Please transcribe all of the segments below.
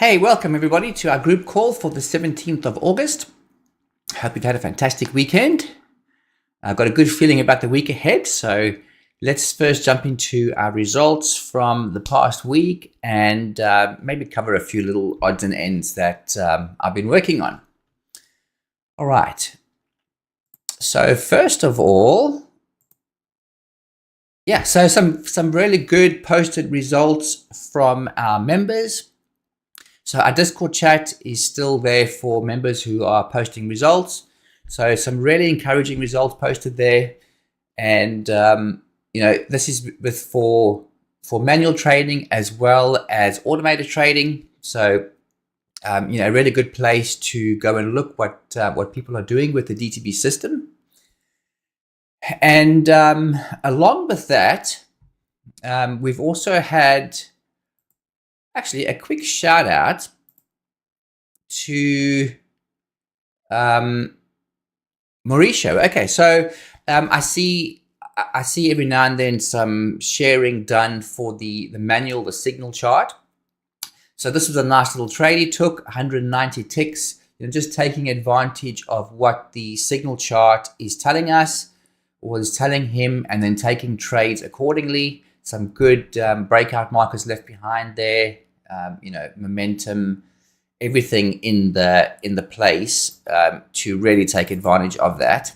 Hey, welcome everybody to our group call for the 17th of August. Hope you've had a fantastic weekend. I've got a good feeling about the week ahead. So let's first jump into our results from the past week and maybe cover a few little odds and ends that I've been working on. All right. So first of all, so some really good posted results from our members. So our Discord chat is still there for members who are posting results. So some really encouraging results posted there. And, this is for manual trading as well as automated trading. So, a really good place to go and look what people are doing with the DTB system. And along with that, we've also had actually a quick shout out to Mauricio. Okay, so I see every now and then some sharing done for the manual, the signal chart. So this was a nice little trade he took, 190 ticks, just taking advantage of what the signal chart is telling us or is telling him, and then taking trades accordingly. Some good breakout markers left behind there, momentum, everything in the place to really take advantage of that.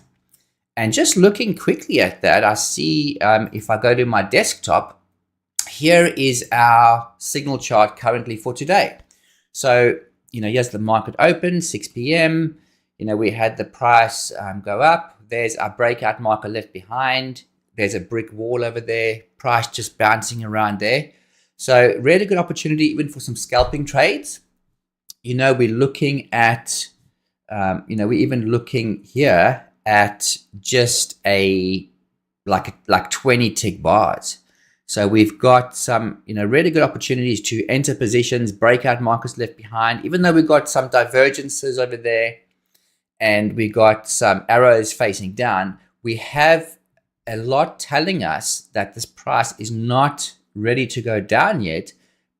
And just looking quickly at that, I see if I go to my desktop, here is our signal chart currently for today. So, here's the market open, 6 p.m. We had the price go up. There's our breakout marker left behind. There's a brick wall over there, price just bouncing around there. So really good opportunity even for some scalping trades. We're looking at, we're even looking here at just like 20 tick bars. So we've got some, really good opportunities to enter positions, breakout markers left behind, even though we've got some divergences over there and we got some arrows facing down. We have a lot telling us that this price is not ready to go down yet,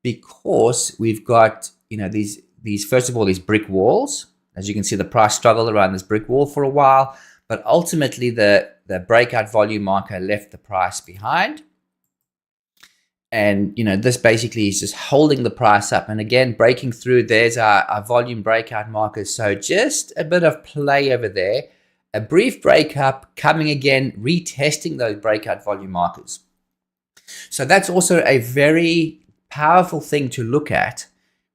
because we've got these first of all these brick walls. As you can see, the price struggled around this brick wall for a while, but ultimately the breakout volume marker left the price behind. And this basically is just holding the price up, and again breaking through. There's our volume breakout markers. So just a bit of play over there, a brief breakup, coming again, retesting those breakout volume markers. So that's also a very powerful thing to look at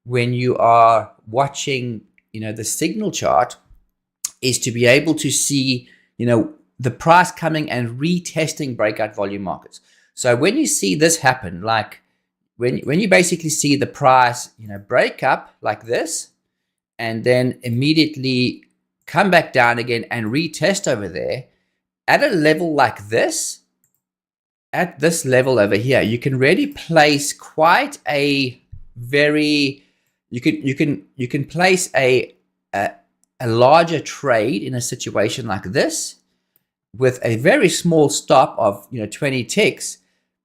when you are watching, the signal chart, is to be able to see, the price coming and retesting breakout volume markers. So when you see this happen, like when you basically see the price, break up like this, and then immediately come back down again and retest over there at a level like this, at this level over here, you can really place quite a very, you can place a larger trade in a situation like this with a very small stop of 20 ticks,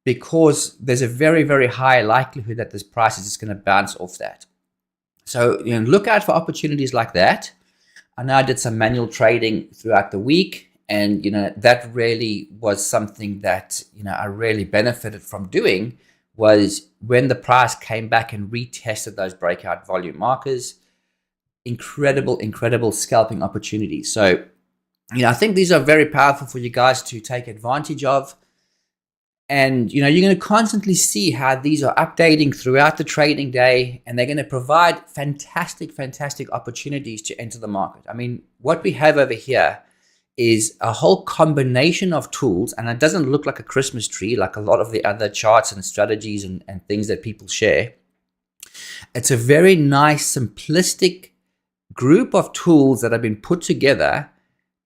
because there's a very, very high likelihood that this price is just going to bounce off that. So look out for opportunities like that. I know I did some manual trading throughout the week, and that really was something that I really benefited from doing, was when the price came back and retested those breakout volume markers. Incredible scalping opportunities. So I think these are very powerful for you guys to take advantage of. And you're going to constantly see how these are updating throughout the trading day, and they're going to provide fantastic opportunities to enter the market. I mean, what we have over here is a whole combination of tools, and it doesn't look like a Christmas tree like a lot of the other charts and strategies and things that people share. It's a very nice, simplistic group of tools that have been put together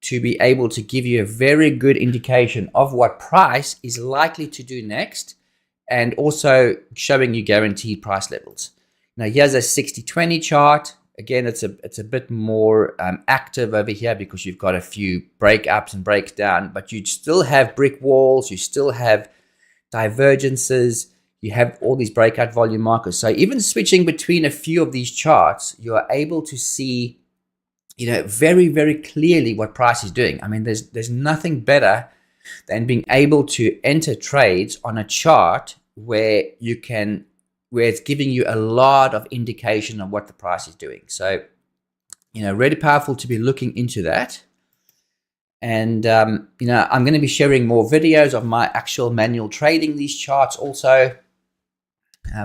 to be able to give you a very good indication of what price is likely to do next, and also showing you guaranteed price levels. Now here's a 60-20 chart. Again, it's a bit more active over here because you've got a few break ups and breaks down, but you still have brick walls, you still have divergences, you have all these breakout volume markers. So even switching between a few of these charts, you are able to see, very, very clearly what price is doing. I mean, there's nothing better than being able to enter trades on a chart where it's giving you a lot of indication of what the price is doing. So, really powerful to be looking into that. And, I'm going to be sharing more videos of my actual manual trading these charts also.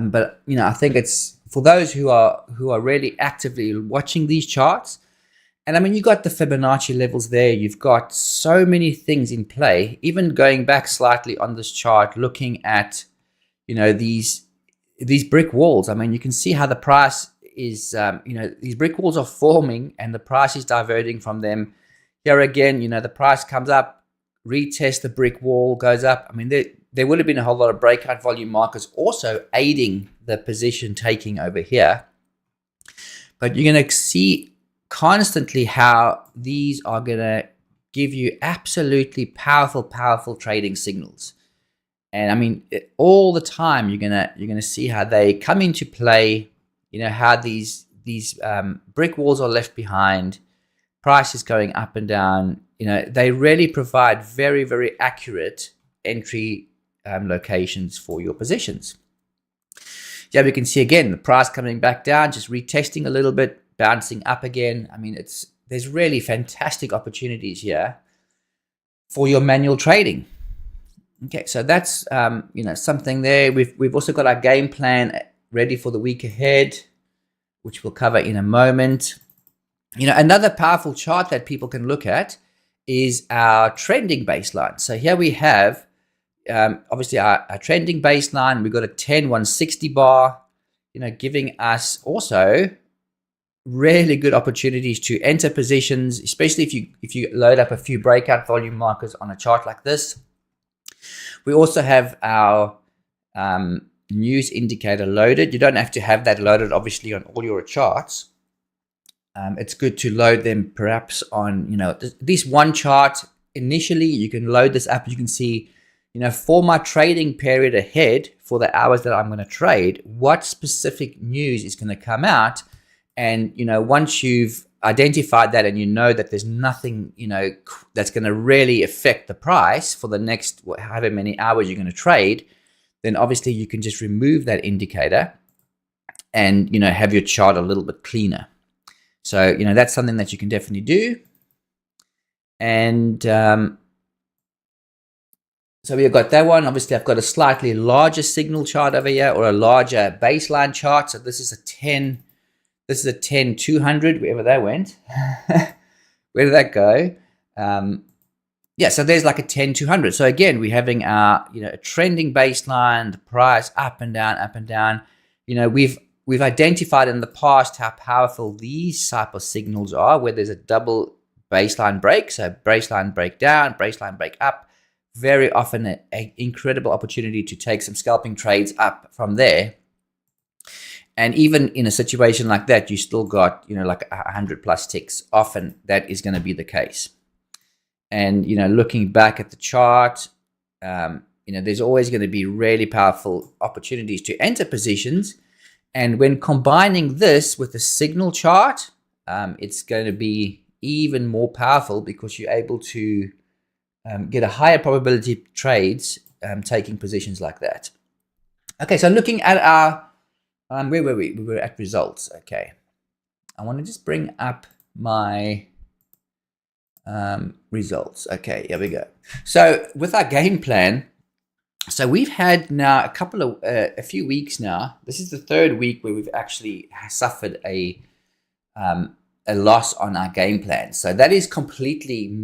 But, I think it's for those who are really actively watching these charts. And I mean, you got the Fibonacci levels there. You've got so many things in play, even going back slightly on this chart, looking at, these brick walls. I mean, you can see how the price is, these brick walls are forming and the price is diverting from them. Here again, the price comes up, retests the brick wall, goes up. I mean, there would have been a whole lot of breakout volume markers also aiding the position taking over here. But you're going to see constantly how these are going to give you absolutely powerful trading signals. And I mean, all the time you're gonna see how they come into play. How these brick walls are left behind, prices going up and down. They really provide very, very accurate entry locations for your positions. Yeah, we can see again the price coming back down, just retesting a little bit, bouncing up again. I mean, there's really fantastic opportunities here for your manual trading. Okay, so that's something there. We've also got our game plan ready for the week ahead, which we'll cover in a moment. Another powerful chart that people can look at is our trending baseline. So here we have obviously our trending baseline. We've got a 10-160 bar, giving us also really good opportunities to enter positions, especially if you load up a few breakout volume markers on a chart like this. We also have our news indicator loaded. You don't have to have that loaded, obviously, on all your charts. It's good to load them perhaps on, at least one chart initially. You can load this up. You can see, for my trading period ahead, for the hours that I'm going to trade, what specific news is going to come out. And, once you've identified that and that there's nothing, that's going to really affect the price for the next however many hours you're going to trade, then obviously you can just remove that indicator and, have your chart a little bit cleaner. So, that's something that you can definitely do. And so we've got that one. Obviously, I've got a slightly larger signal chart over here, or a larger baseline chart. So this is a 10. This is a 10-200, wherever that went. Where did that go? Yeah, so there's like a 10-200. So again, we're having our, a trending baseline, the price up and down, up and down. We've identified in the past how powerful these type of signals are, where there's a double baseline break. So baseline break down, baseline break up. Very often an incredible opportunity to take some scalping trades up from there. And even in a situation like that, you still got, like 100 plus ticks. Often that is going to be the case. And, looking back at the chart, there's always going to be really powerful opportunities to enter positions. And when combining this with the signal chart, it's going to be even more powerful because you're able to get a higher probability of trades taking positions like that. Okay, so looking at our where were we? We were at results. Okay. I want to just bring up my results. Okay, here we go. So with our game plan, so we've had now a few weeks now. This is the third week where we've actually suffered a loss on our game plan. So that is completely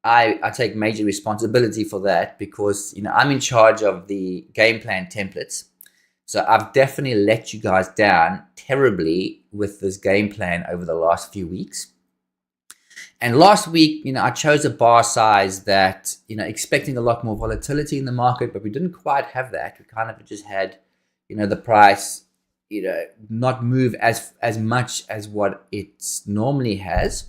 I take major responsibility for that because, I'm in charge of the game plan templates. So I've definitely let you guys down terribly with this game plan over the last few weeks. And last week, I chose a bar size that, expecting a lot more volatility in the market, but we didn't quite have that. We kind of just had, the price, not move as much as what it normally has.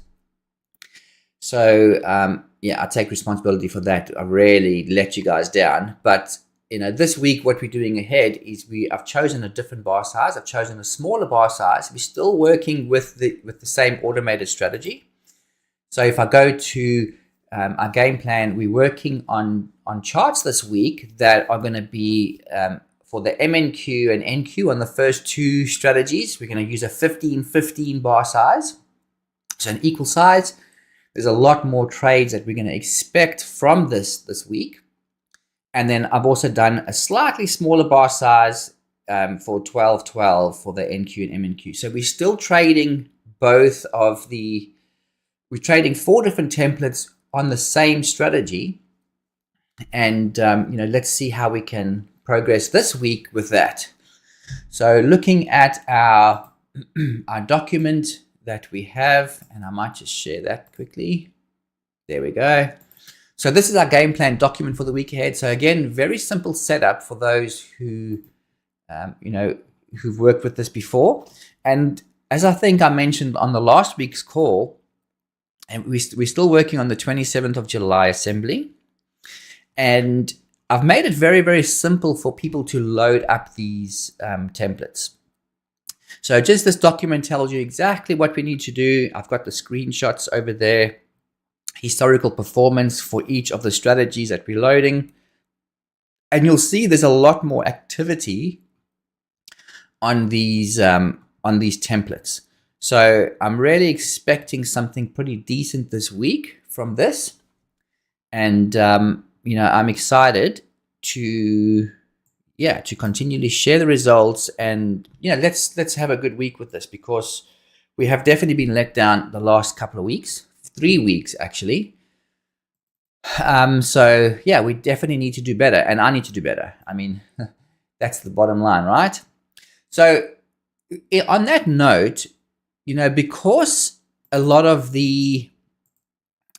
So, I take responsibility for that. I really let you guys down. But this week, what we're doing ahead is I've chosen a different bar size. I've chosen a smaller bar size. We're still working with the same automated strategy. So if I go to our game plan, we're working on charts this week that are going to be for the MNQ and NQ on the first two strategies. We're going to use a 15-15 bar size, so an equal size. There's a lot more trades that we're going to expect from this week. And then I've also done a slightly smaller bar size for 12-12 for the NQ and MNQ. So we're still trading we're trading 4 different templates on the same strategy. And, let's see how we can progress this week with that. So looking at our document that we have, and I might just share that quickly. There we go. So this is our game plan document for the week ahead. So again, very simple setup for those who, who've worked with this before. And as I think I mentioned on the last week's call, and we're still working on the 27th of July assembly. And I've made it very, very simple for people to load up these templates. So just this document tells you exactly what we need to do. I've got the screenshots over there. Historical performance for each of the strategies that we're loading. And you'll see there's a lot more activity on these templates. So I'm really expecting something pretty decent this week from this. And, I'm excited to continually share the results. And, let's have a good week with this, because we have definitely been let down the last couple of weeks. 3 weeks actually. So yeah, we definitely need to do better, and I need to do better. I mean, that's the bottom line, right? So on that note, because a lot of the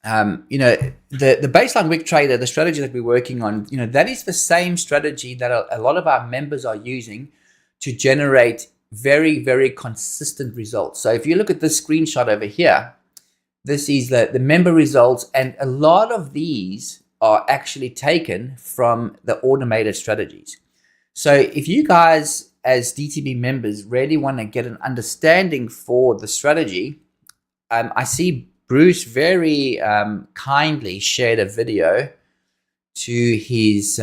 baseline wick trader, the strategy that we're working on, that is the same strategy that a lot of our members are using to generate very, very consistent results. So if you look at this screenshot over here, this is the member results, and a lot of these are actually taken from the automated strategies. So if you guys as DTB members really want to get an understanding for the strategy, I see Bruce very kindly shared a video to his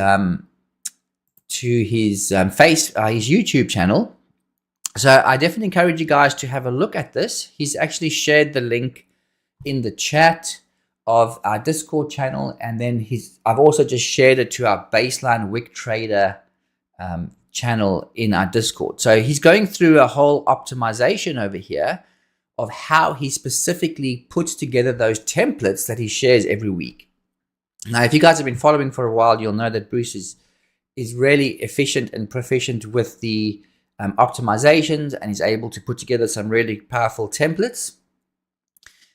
YouTube channel. So I definitely encourage you guys to have a look at this. He's actually shared the link in the chat of our Discord channel, and then I've also just shared it to our baseline wick trader channel in our Discord. So he's going through a whole optimization over here of how he specifically puts together those templates that he shares every week. Now, if you guys have been following for a while, you'll know that Bruce is really efficient and proficient with the optimizations, and he's able to put together some really powerful templates.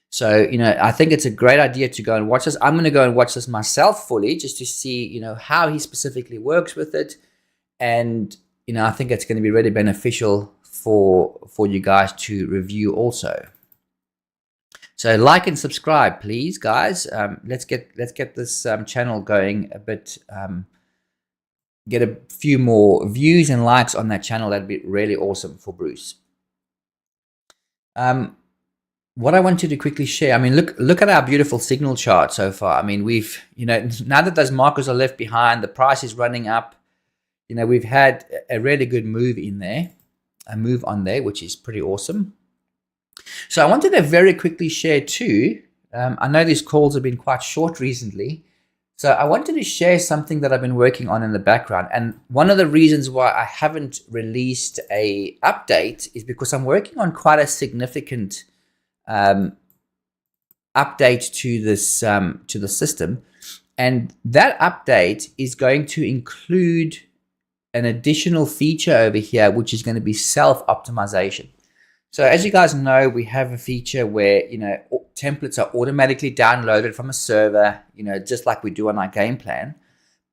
So, I think it's a great idea to go and watch this. I'm going to go and watch this myself fully, just to see, how he specifically works with it. And, I think it's going to be really beneficial for you guys to review also. So like and subscribe, please, guys. Let's get this channel going a bit, get a few more views and likes on that channel. That'd be really awesome for Bruce. What I wanted to quickly share, look at our beautiful signal chart so far. We've, now that those markers are left behind, the price is running up. We've had a really good move on there, which is pretty awesome. So I wanted to very quickly share too. I know these calls have been quite short recently. So I wanted to share something that I've been working on in the background. And one of the reasons why I haven't released a update is because I'm working on quite a significant update to this to the system, and that update is going to include an additional feature over here, which is going to be self-optimization. So as you guys know, we have a feature where templates are automatically downloaded from a server, just like we do on our game plan.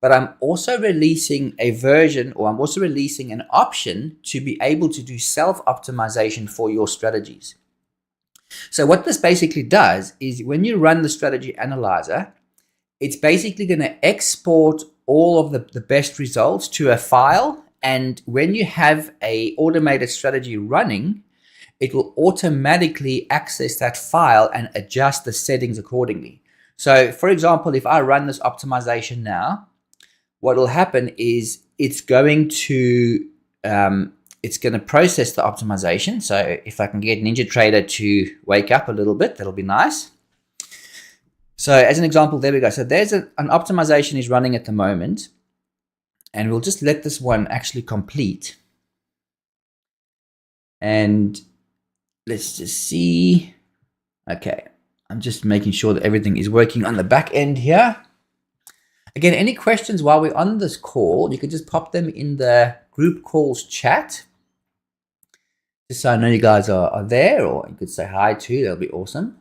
But I'm also releasing a version, or I'm also releasing an option to be able to do self-optimization for your strategies. So what this basically does is when you run the strategy analyzer, it's basically going to export all of the best results to a file. And when you have a automated strategy running, it will automatically access that file and adjust the settings accordingly. So for example, if I run this optimization now, what will happen is it's going to process the optimization. So if I can get NinjaTrader to wake up a little bit, that'll be nice. So as an example, there we go. So there's an optimization is running at the moment, and we'll just let this one actually complete. And let's just see. Okay, I'm just making sure that everything is working on the back end here. Again, any questions while we're on this call, you can just pop them in the group calls chat. Just so I know you guys are there, or you could say hi too, that'll be awesome.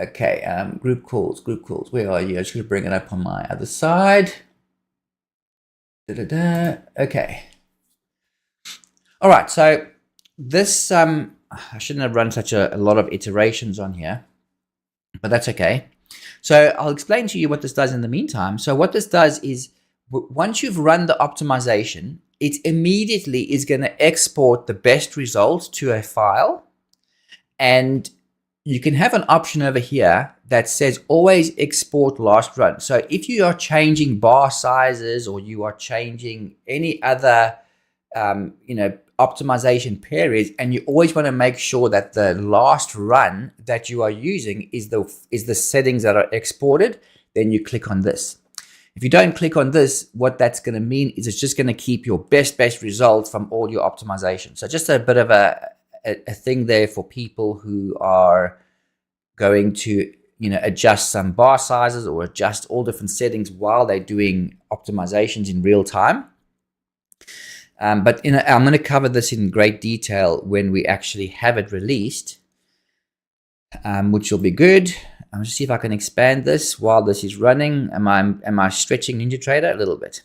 Okay, group calls, where are you? I should bring it up on my other side. Okay. All right, so this, I shouldn't have run such a lot of iterations on here, but that's okay. So I'll explain to you what this does in the meantime. So what this does is, once you've run the optimization, it immediately is going to export the best results to a file. And you can have an option over here that says always export last run. So if you are changing bar sizes, or you are changing any other optimization periods, and you always want to make sure that the last run that you are using is the settings that are exported, then you click on this. If you don't click on this, what that's going to mean is it's just going to keep your best results from all your optimization. So just a bit of a thing there for people who are going to adjust some bar sizes or adjust all different settings while they're doing optimizations in real time. But I'm going to cover this in great detail when we actually have it released, which will be good. I'll just see if I can expand this while this is running. Am I stretching NinjaTrader a little bit?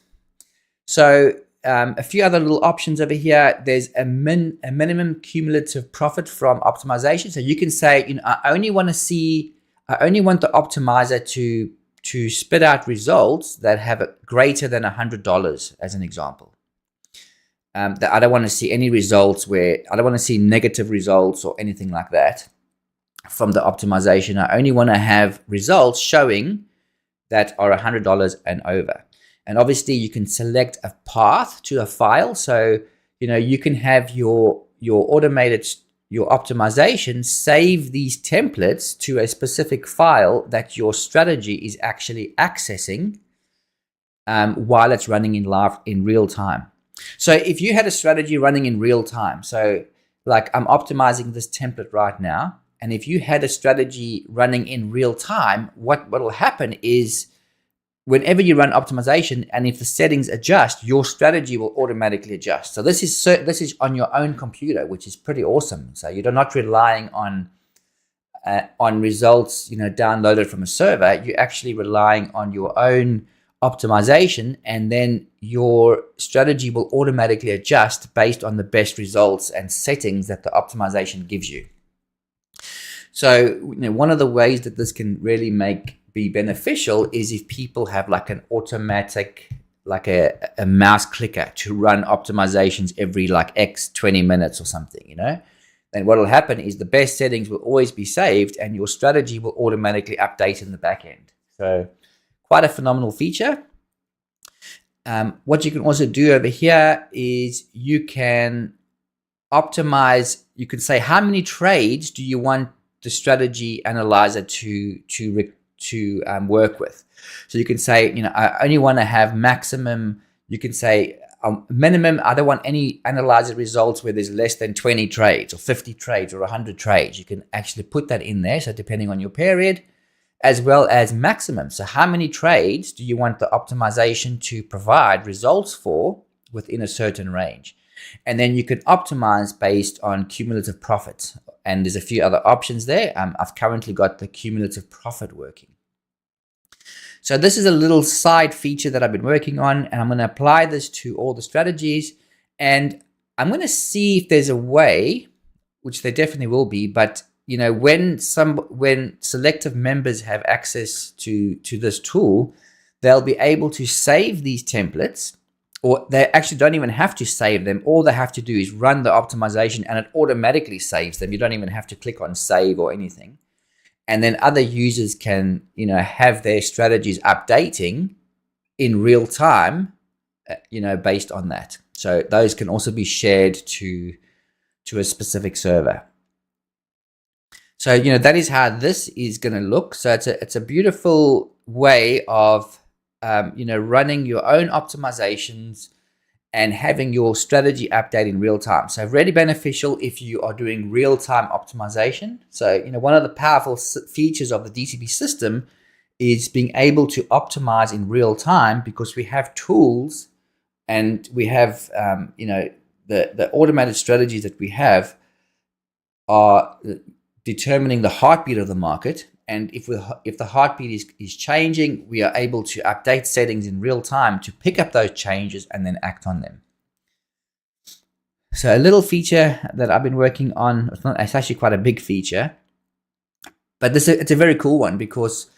So a few other little options over here. There's a minimum cumulative profit from optimization. So you can say, I only want the optimizer to spit out results that have a greater than $100, as an example. That I don't want to see any results where I don't want to see negative results or anything like that from the optimization. I only want to have results showing that are $100 and over. And obviously you can select a path to a file. So, you can have your optimization save these templates to a specific file that your strategy is actually accessing while it's running in real time. So if you had a strategy running in real time, so like I'm optimizing this template right now, and if you had a strategy running in real time, what will happen is whenever you run optimization, and if the settings adjust, your strategy will automatically adjust. So this is on your own computer, which is pretty awesome. So you're not relying on results downloaded from a server. You're actually relying on your own optimization, and then your strategy will automatically adjust based on the best results and settings that the optimization gives you. So one of the ways that this can really be beneficial is if people have like an automatic, like a mouse clicker to run optimizations every like X 20 minutes or something, then what will happen is the best settings will always be saved and your strategy will automatically update in the back end. So quite a phenomenal feature. What you can also do over here is you can optimize. You can say how many trades do you want the strategy analyzer to work with. So you can say, I only want to have maximum. You can say minimum. I don't want any analyzer results where there's less than 20 trades or 50 trades or 100 trades. You can actually put that in there. So depending on your period, as well as maximum. So how many trades do you want the optimization to provide results for within a certain range? And then you can optimize based on cumulative profits. And there's a few other options there. I've currently got the cumulative profit working. So this is a little side feature that I've been working on, and I'm going to apply this to all the strategies. And I'm going to see if there's a way, which there definitely will be, but when selective members have access to this tool, they'll be able to save these templates, or they actually don't even have to save them. All they have to do is run the optimization and it automatically saves them. You don't even have to click on save or anything. And then other users can, have their strategies updating in real time, based on that. So those can also be shared to a specific server. So, that is how this is going to look. So it's a beautiful way of, running your own optimizations and having your strategy update in real time. So really beneficial if you are doing real-time optimization. So, one of the powerful features of the DTB system is being able to optimize in real time, because we have tools and we have, the automated strategies that we have are determining the heartbeat of the market. And if the heartbeat is changing, we are able to update settings in real time to pick up those changes and then act on them. So a little feature that I've been working on, it's actually quite a big feature, but it's a very cool one, because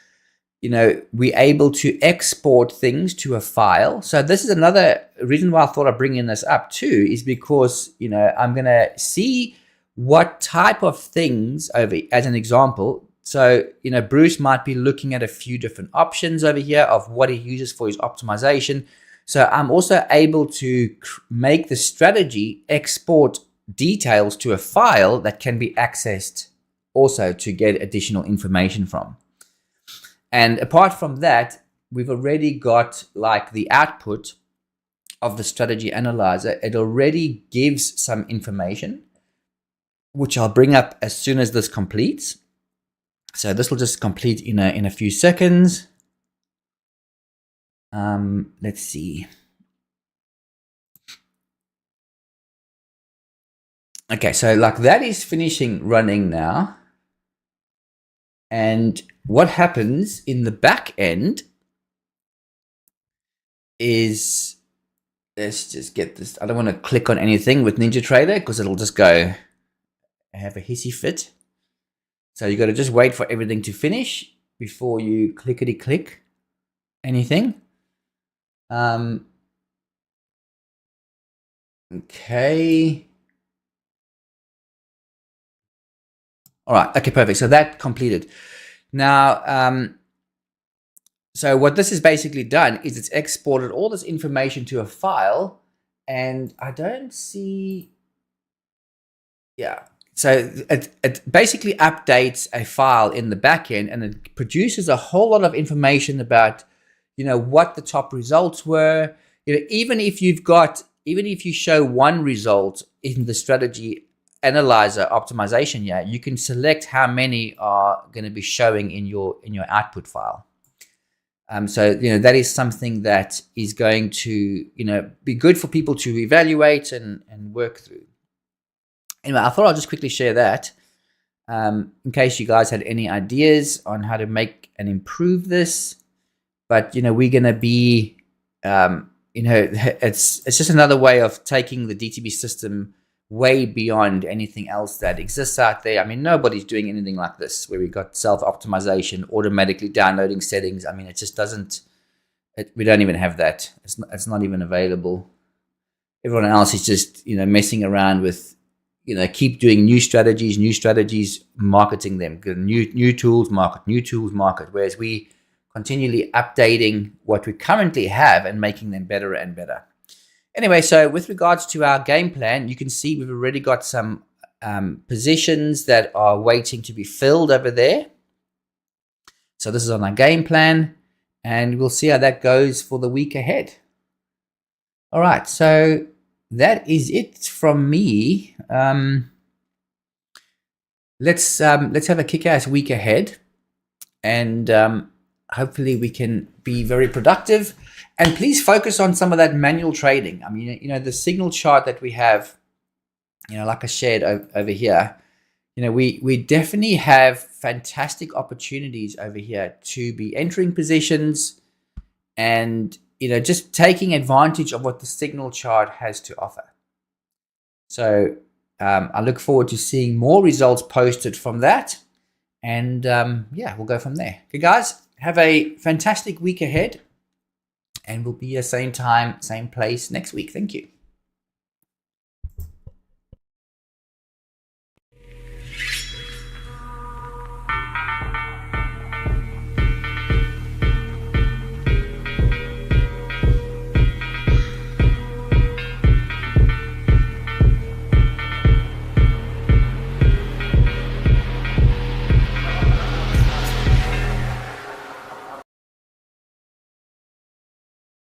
we're able to export things to a file. So this is another reason why I thought I'd bring in this up too, is because I'm going to see what type of things over, as an example. So, Bruce might be looking at a few different options over here of what he uses for his optimization. So I'm also able to make the strategy export details to a file that can be accessed also to get additional information from. And apart from that, we've already got like the output of the strategy analyzer. It already gives some information, which I'll bring up as soon as this completes. So this will just complete in a few seconds. Let's see. Okay, so like that is finishing running now. And what happens in the back end is, let's just get this. I don't want to click on anything with NinjaTrader because it'll just go have a hissy fit. So you got to just wait for everything to finish before you clickety click anything. Okay. All right. Okay, perfect. So that completed. Now, so what this has basically done is it's exported all this information to a file, and I don't see, yeah. So it basically updates a file in the backend, and it produces a whole lot of information about, what the top results were. Even if you show one result in the strategy analyzer optimization, you can select how many are going to be showing in your output file. So that is something that is going to be good for people to evaluate and work through. Anyway, I thought I'll just quickly share that in case you guys had any ideas on how to make and improve this. But we're going to be it's just another way of taking the DTB system way beyond anything else that exists out there. I mean, nobody's doing anything like this where we got self-optimization, automatically downloading settings. I mean, it just doesn't. We don't even have that. It's not even available. Everyone else is just messing around with. Keep doing new strategies, marketing them. New tools, market. Whereas we continually updating what we currently have and making them better and better. Anyway, so with regards to our game plan, you can see we've already got some positions that are waiting to be filled over there. So this is on our game plan, and we'll see how that goes for the week ahead. All right, so that is it from me. Let's have a kick-ass week ahead, and hopefully we can be very productive. And please focus on some of that manual trading. I mean, the signal chart that we have, like I shared over here, we definitely have fantastic opportunities over here to be entering positions and, just taking advantage of what the signal chart has to offer. So I look forward to seeing more results posted from that. And yeah, we'll go from there. Okay, guys, have a fantastic week ahead. And we'll be at same time, same place next week. Thank you.